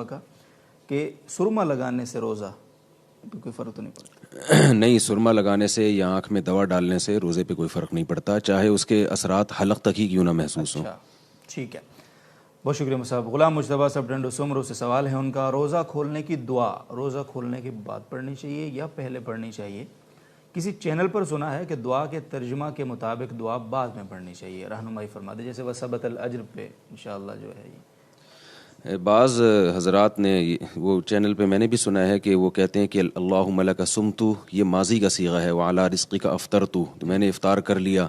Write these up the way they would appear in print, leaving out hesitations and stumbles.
کا کہ سرما لگانے سے روزہ پہ کوئی فرق تو نہیں پڑتا؟ نہیں، سرما لگانے سے یا آنکھ میں دوا ڈالنے سے روزے پہ کوئی فرق نہیں پڑتا، چاہے اس کے اثرات حلق تک ہی کیوں نہ محسوس ہوں۔ اچھا ٹھیک ہے، بہت شکریہ مصعب۔ غلام مجتبیٰ صاحب ڈنڈو سمرو سے سوال ہے ان کا، روزہ کھولنے کی دعا روزہ کھولنے کے بعد پڑھنی چاہیے یا پہلے پڑھنی چاہیے؟ کسی چینل پر سنا ہے کہ دعا کے ترجمہ کے مطابق دعا بعد میں پڑھنی چاہیے، رہنمائی فرما دیں، جیسے وثبت الاجر پہ انشاءاللہ جو ہے یہ بعض حضرات نے وہ چینل پہ میں نے بھی سنا ہے کہ وہ کہتے ہیں کہ اللہم لک صمتو، یہ ماضی کا صیغہ ہے، وعلی رزقک افطرتو، تو میں نے افطار کر لیا،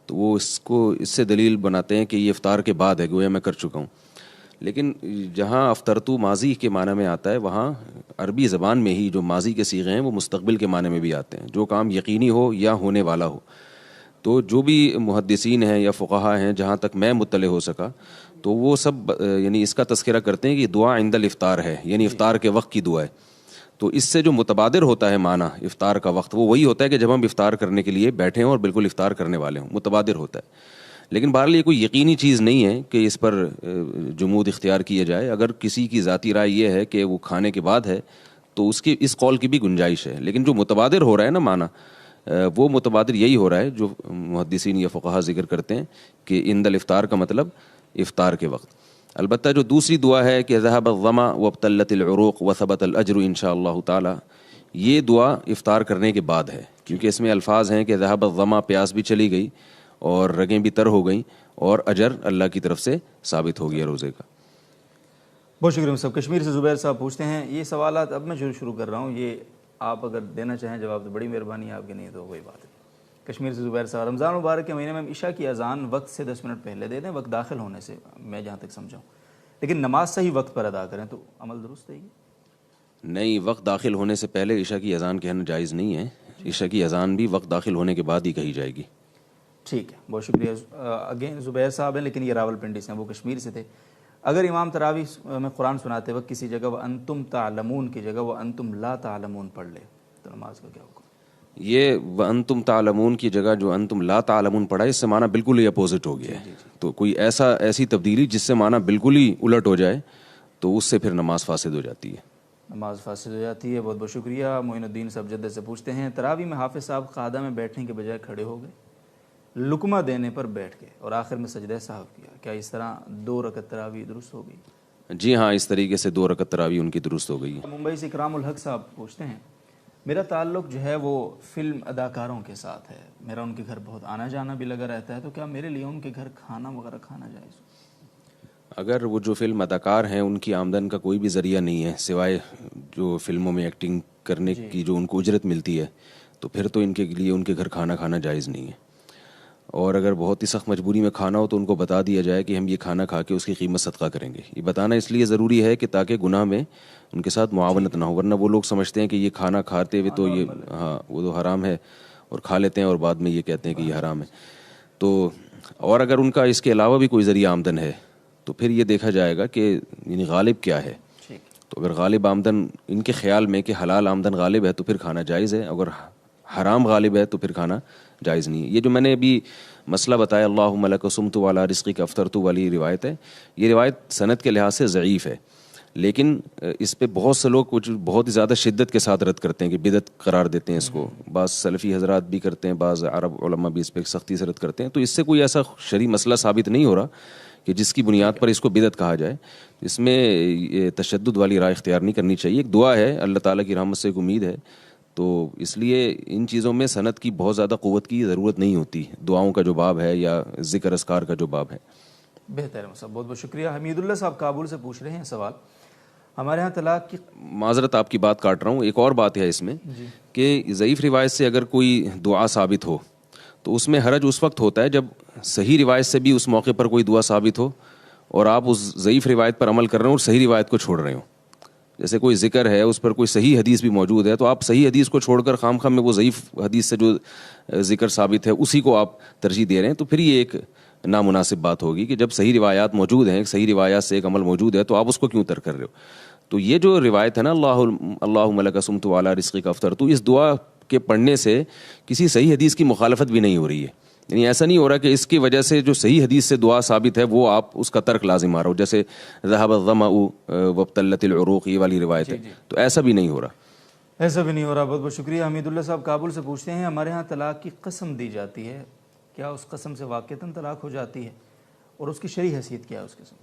تو وہ اس سے دلیل بناتے ہیں کہ یہ افطار کے بعد ہے، گویا میں کر چکا ہوں۔ لیکن جہاں افطرتو ماضی کے معنی میں آتا ہے، وہاں عربی زبان میں ہی جو ماضی کے صیغے ہیں وہ مستقبل کے معنی میں بھی آتے ہیں، جو کام یقینی ہو یا ہونے والا ہو۔ تو جو بھی محدثین ہیں یا فقہا ہیں، جہاں تک میں مطلع ہو سکا، تو وہ سب یعنی اس کا تذکرہ کرتے ہیں کہ دعا عند الافطار ہے، یعنی افطار کے وقت کی دعا ہے۔ تو اس سے جو متبادر ہوتا ہے معنی افطار کا وقت، وہ وہی ہوتا ہے کہ جب ہم افطار کرنے کے لیے بیٹھے ہوں اور بالکل افطار کرنے والے ہوں، متبادر ہوتا ہے۔ لیکن بہرحال یہ کوئی یقینی چیز نہیں ہے کہ اس پر جمود اختیار کیا جائے۔ اگر کسی کی ذاتی رائے یہ ہے کہ وہ کھانے کے بعد ہے تو اس قول کی بھی گنجائش ہے، لیکن جو متبادر ہو رہا ہے نا معنی، وہ متبادر یہی ہو رہا ہے جو محدثین یا فقہا ذکر کرتے ہیں کہ عند الافطار کا مطلب افطار کے وقت۔ البتہ جو دوسری دعا ہے کہ ذهب الظما وابتلت العروق وثبت الاجر انشاءاللہ تعالی، یہ دعا افطار کرنے کے بعد ہے، کیونکہ اس میں الفاظ ہیں کہ ذهب الظما، پیاس بھی چلی گئی اور رگیں بھی تر ہو گئیں اور اجر اللہ کی طرف سے ثابت ہو گیا روزے کا۔ بہت شکریہ صاحب۔ کشمیر سے زبیر صاحب پوچھتے ہیں، یہ سوالات اب میں شروع کر رہا ہوں، یہ آپ اگر دینا چاہیں جواب تو بڑی مہربانی ہے، آپ کے نہیں تو کوئی بات نہیں۔ کشمیر سے زبیر صاحب، رمضان مبارک کے مہینے میں عشاء کی اذان وقت سے 10 منٹ پہلے دے دیں، وقت داخل ہونے سے، میں جہاں تک سمجھاؤں، لیکن نماز صحیح وقت پر ادا کریں تو عمل درست ہے یہ؟ نہیں، وقت داخل ہونے سے پہلے عشاء کی اذان کہنا جائز نہیں ہے، عشاء کی اذان بھی وقت داخل ہونے کے بعد ہی کہی جائے گی۔ ٹھیک ہے، بہت شکریہ۔ اگین زبیر صاحب ہیں لیکن یہ راول پنڈی سے ہیں، وہ کشمیر سے تھے۔ اگر امام تراویح میں قرآن سناتے وقت کسی جگہ وَأَنْتُمْ تَعْلَمُونَ کی جگہ وَأَنْتُمْ لَا تَعْلَمُونَ پڑھ لے تو نماز کا کیا حکم؟ یہ وَأَنْتُمْ تَعْلَمُونَ کی جگہ جو أَنْتُمْ لَا تَعْلَمُونَ پڑھا ہے، اس سے معنی بالکل ہی اپوزٹ ہو گیا ہے۔ تو کوئی ایسی تبدیلی جس سے معنی بالکل ہی الٹ ہو جائے تو اس سے پھر نماز فاسد ہو جاتی ہے، نماز فاسد ہو جاتی ہے۔ بہت بہت شکریہ۔ معین الدین صاحب جدہ سے پوچھتے ہیں، تراویح میں حافظ صاحب قعدہ میں بیٹھنے کے بجائے کھڑے ہو گئے، لقمہ دینے پر بیٹھ گئے اور آخر میں سجدہ صاحب کیا، کیا اس طرح 2 رکعت تراویح درست ہو گئی؟ جی ہاں، اس طریقے سے 2 رکعت تراویح ان کی درست ہو گئی ہے۔ ممبئی سے اکرام الحق صاحب پوچھتے ہیں، میرا تعلق جو ہے وہ فلم اداکاروں کے ساتھ ہے، میرا ان کے گھر بہت آنا جانا بھی لگا رہتا ہے، تو کیا میرے لیے ان کے گھر کھانا وغیرہ کھانا جائز ہو؟ اگر وہ جو فلم اداکار ہیں ان کی آمدن کا کوئی بھی ذریعہ نہیں ہے سوائے جو فلموں میں ایکٹنگ کرنے کی جو ان کو اجرت ملتی ہے، تو پھر تو ان کے لیے ان کے گھر کھانا کھانا جائز نہیں ہے۔ اور اگر بہت ہی سخت مجبوری میں کھانا ہو تو ان کو بتا دیا جائے کہ ہم یہ کھانا کھا کے اس کی قیمت صدقہ کریں گے۔ یہ بتانا اس لیے ضروری ہے کہ تاکہ گناہ میں ان کے ساتھ معاونت نہ ہو، ورنہ وہ لوگ سمجھتے ہیں کہ یہ کھانا کھاتے ہوئے تو یہ وہ تو حرام ہے، اور کھا لیتے ہیں اور بعد میں یہ کہتے ہیں کہ یہ حرام ہے۔ تو اور اگر ان کا اس کے علاوہ بھی کوئی ذریعہ آمدن ہے تو پھر یہ دیکھا جائے گا کہ یعنی غالب کیا ہے۔ تو اگر غالب آمدن ان کے خیال میں کہ حلال آمدن غالب ہے تو پھر کھانا جائز ہے، اگر حرام غالب ہے تو پھر کھانا جائز نہیں ہے۔ یہ جو میں نے ابھی مسئلہ بتایا اللہم لک صمت وعلی رزقک افطرت والی روایت ہے، یہ روایت سند کے لحاظ سے ضعیف ہے، لیکن اس پہ بہت سے لوگ کچھ بہت ہی زیادہ شدت کے ساتھ رد کرتے ہیں کہ بدعت قرار دیتے ہیں اس کو، بعض سلفی حضرات بھی کرتے ہیں، بعض عرب علماء بھی اس پہ سختی سے رد کرتے ہیں۔ تو اس سے کوئی ایسا شرعی مسئلہ ثابت نہیں ہو رہا کہ جس کی بنیاد پر اس کو بدعت کہا جائے۔ اس میں تشدد والی رائے اختیار نہیں کرنی چاہیے۔ ایک دعا ہے، اللہ تعالیٰ کی رحمت سے ایک امید ہے، تو اس لیے ان چیزوں میں سند کی بہت زیادہ قوت کی ضرورت نہیں ہوتی، دعاؤں کا جو باب ہے یا ذکر اذکار کا جو باب ہے۔ بہتر ہے صاحب، بہت بہت شکریہ۔ حمید اللہ صاحب کابل سے پوچھ رہے ہیں سوال، ہمارے ہاں طلاق کی، معذرت آپ کی بات کاٹ رہا ہوں، ایک اور بات ہے اس میں کہ ضعیف روایت سے اگر کوئی دعا ثابت ہو تو اس میں حرج اس وقت ہوتا ہے جب صحیح روایت سے بھی اس موقع پر کوئی دعا ثابت ہو اور آپ اس ضعیف روایت پر عمل کر رہے ہوں اور صحیح روایت کو چھوڑ رہے ہوں۔ جیسے کوئی ذکر ہے، اس پر کوئی صحیح حدیث بھی موجود ہے، تو آپ صحیح حدیث کو چھوڑ کر خام خواہ میں وہ ضعیف حدیث سے جو ذکر ثابت ہے اسی کو آپ ترجیح دے رہے ہیں، تو پھر یہ ایک نامناسب بات ہوگی کہ جب صحیح روایات موجود ہیں، صحیح روایات سے ایک عمل موجود ہے، تو آپ اس کو کیوں ترک کر رہے ہو؟ تو یہ جو روایت ہے نا اللہم لک صمت وعلی رزقک افطرت، اس دعا کے پڑھنے سے کسی صحیح حدیث کی مخالفت بھی نہیں ہو رہی ہے۔ یعنی ایسا نہیں ہو رہا کہ اس کی وجہ سے جو صحیح حدیث سے دعا ثابت ہے وہ آپ اس کا ترک لازم آ رہا ہو، جیسے ذهب الظمأ وابتلت العروق، یہ والی روایت ہے، تو ایسا بھی نہیں ہو رہا. ایسا بھی نہیں ہو رہا. بہت بہت شکریہ. حمید اللہ صاحب کابل سے پوچھتے ہیں ہمارے ہاں طلاق کی قسم دی جاتی ہے، کیا اس قسم سے واقعتاً طلاق ہو جاتی ہے اور اس کی شرعی حیثیت کیا ہے اس قسم؟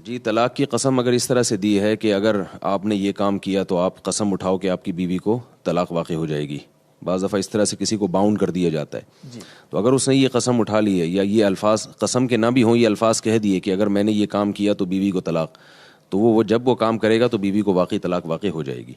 جی، طلاق کی قسم اگر اس طرح سے دی ہے کہ اگر آپ نے یہ کام کیا تو آپ قسم اٹھاؤ کہ آپ کی بیوی کو طلاق واقع ہو جائے گی. بعض دفعہ اس طرح سے کسی کو باؤنڈ کر دیا جاتا ہے. تو اگر اس نے یہ قسم اٹھا لی ہے یا یہ الفاظ قسم کے نہ بھی ہوں، یہ الفاظ کہہ دیے کہ اگر میں نے یہ کام کیا تو بیوی کو طلاق، تو وہ جب وہ کام کرے گا تو بیوی کو واقعی طلاق واقع ہو جائے گی.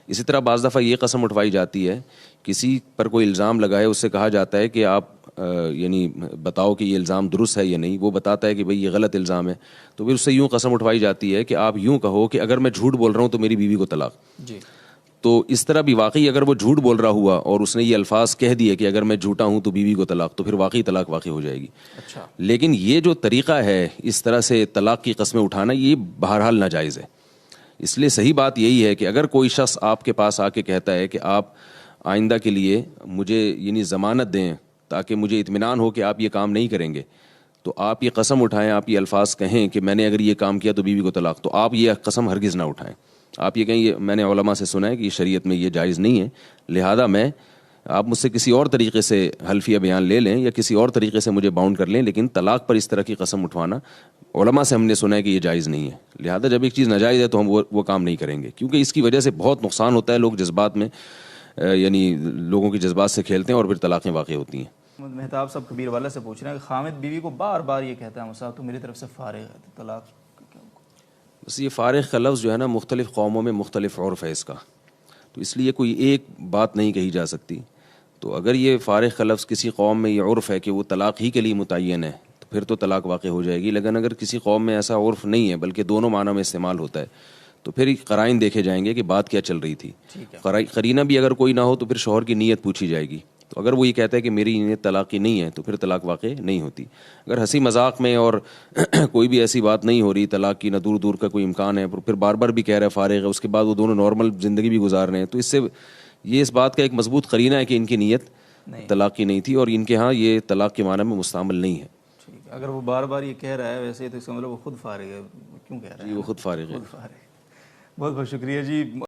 اسی طرح بعض دفعہ یہ قسم اٹھوائی جاتی ہے، کسی پر کوئی الزام لگائے، اس سے کہا جاتا ہے کہ آپ یعنی بتاؤ کہ یہ الزام درست ہے یا نہیں. وہ بتاتا ہے کہ بھئی یہ غلط الزام ہے، تو پھر اس سے یوں قسم اٹھوائی جاتی ہے کہ آپ یوں کہو کہ اگر میں جھوٹ بول رہا ہوں تو میری بیوی کو طلاق. جی. تو اس طرح بھی واقعی اگر وہ جھوٹ بول رہا ہوا اور اس نے یہ الفاظ کہہ دیے کہ اگر میں جھوٹا ہوں تو بیوی کو طلاق، تو پھر واقعی طلاق واقع ہو جائے گی. اچھا. لیکن یہ جو طریقہ ہے اس طرح سے طلاق کی قسمیں اٹھانا، یہ بہرحال ناجائز ہے. اس لیے صحیح بات یہی ہے کہ اگر کوئی شخص آپ کے پاس آ کے کہتا ہے کہ آپ آئندہ کے لیے مجھے یعنی ضمانت دیں تاکہ مجھے اطمینان ہو کہ آپ یہ کام نہیں کریں گے، تو آپ یہ قسم اٹھائیں، آپ یہ الفاظ کہیں کہ میں نے اگر یہ کام کیا تو بیوی کو طلاق، تو آپ یہ قسم ہرگز نہ اٹھائیں. آپ یہ کہیں یہ میں نے علماء سے سنا ہے کہ یہ شریعت میں یہ جائز نہیں ہے، لہذا آپ مجھ سے کسی اور طریقے سے حلفیہ بیان لے لیں یا کسی اور طریقے سے مجھے باؤنڈ کر لیں، لیکن طلاق پر اس طرح کی قسم اٹھوانا علماء سے ہم نے سنا ہے کہ یہ جائز نہیں ہے. لہذا جب ایک چیز ناجائز ہے تو ہم وہ کام نہیں کریں گے، کیونکہ اس کی وجہ سے بہت نقصان ہوتا ہے. لوگ جذبات میں یعنی لوگوں کی جذبات سے کھیلتے ہیں اور پھر طلاقیں واقع ہوتی ہیں. مہتاب صاحب کبیر والا سے پوچھ رہے ہیں کہ خامد بیوی کو بار بار یہ کہتا ہے مصعب تو میری طرف سے فارغ ہے، تو طلاق بس یہ فارغ کا لفظ جو ہے نا، مختلف قوموں میں مختلف عرف ہے اس کا، تو اس لیے کوئی ایک بات نہیں کہی جا سکتی. تو اگر یہ فارغ کا لفظ کسی قوم میں یہ عرف ہے کہ وہ طلاق ہی کے لیے متعین ہے تو پھر تو طلاق واقع ہو جائے گی. لیکن اگر کسی قوم میں ایسا عرف نہیں ہے بلکہ دونوں معنوں میں استعمال ہوتا ہے تو پھر قرائن دیکھے جائیں گے کہ بات کیا چل رہی تھی. قرینہ بھی اگر کوئی نہ ہو تو پھر شوہر کی نیت پوچھی جائے گی. تو اگر وہ یہ کہتا ہے کہ میری نیت طلاق کی نہیں ہے تو پھر طلاق واقع نہیں ہوتی. اگر ہنسی مذاق میں اور کوئی بھی ایسی بات نہیں ہو رہی طلاق کی، نہ دور دور کا کوئی امکان ہے، پھر بار بار بھی کہہ رہا ہے فارغ ہے، اس کے بعد وہ دونوں نارمل زندگی بھی گزار رہے ہیں، تو اس سے یہ اس بات کا ایک مضبوط قرینہ ہے کہ ان کی نیت طلاق کی نہیں تھی اور ان کے ہاں یہ طلاق کے معنی میں مستعمل نہیں ہے. اگر وہ بار بار یہ کہہ رہا ہے ویسے تو اس کا مطلب وہ خود فارغ ہے. کیوں کہہ رہا ہے؟ وہ خود فارغ ہے. بہت بہت شکریہ جی.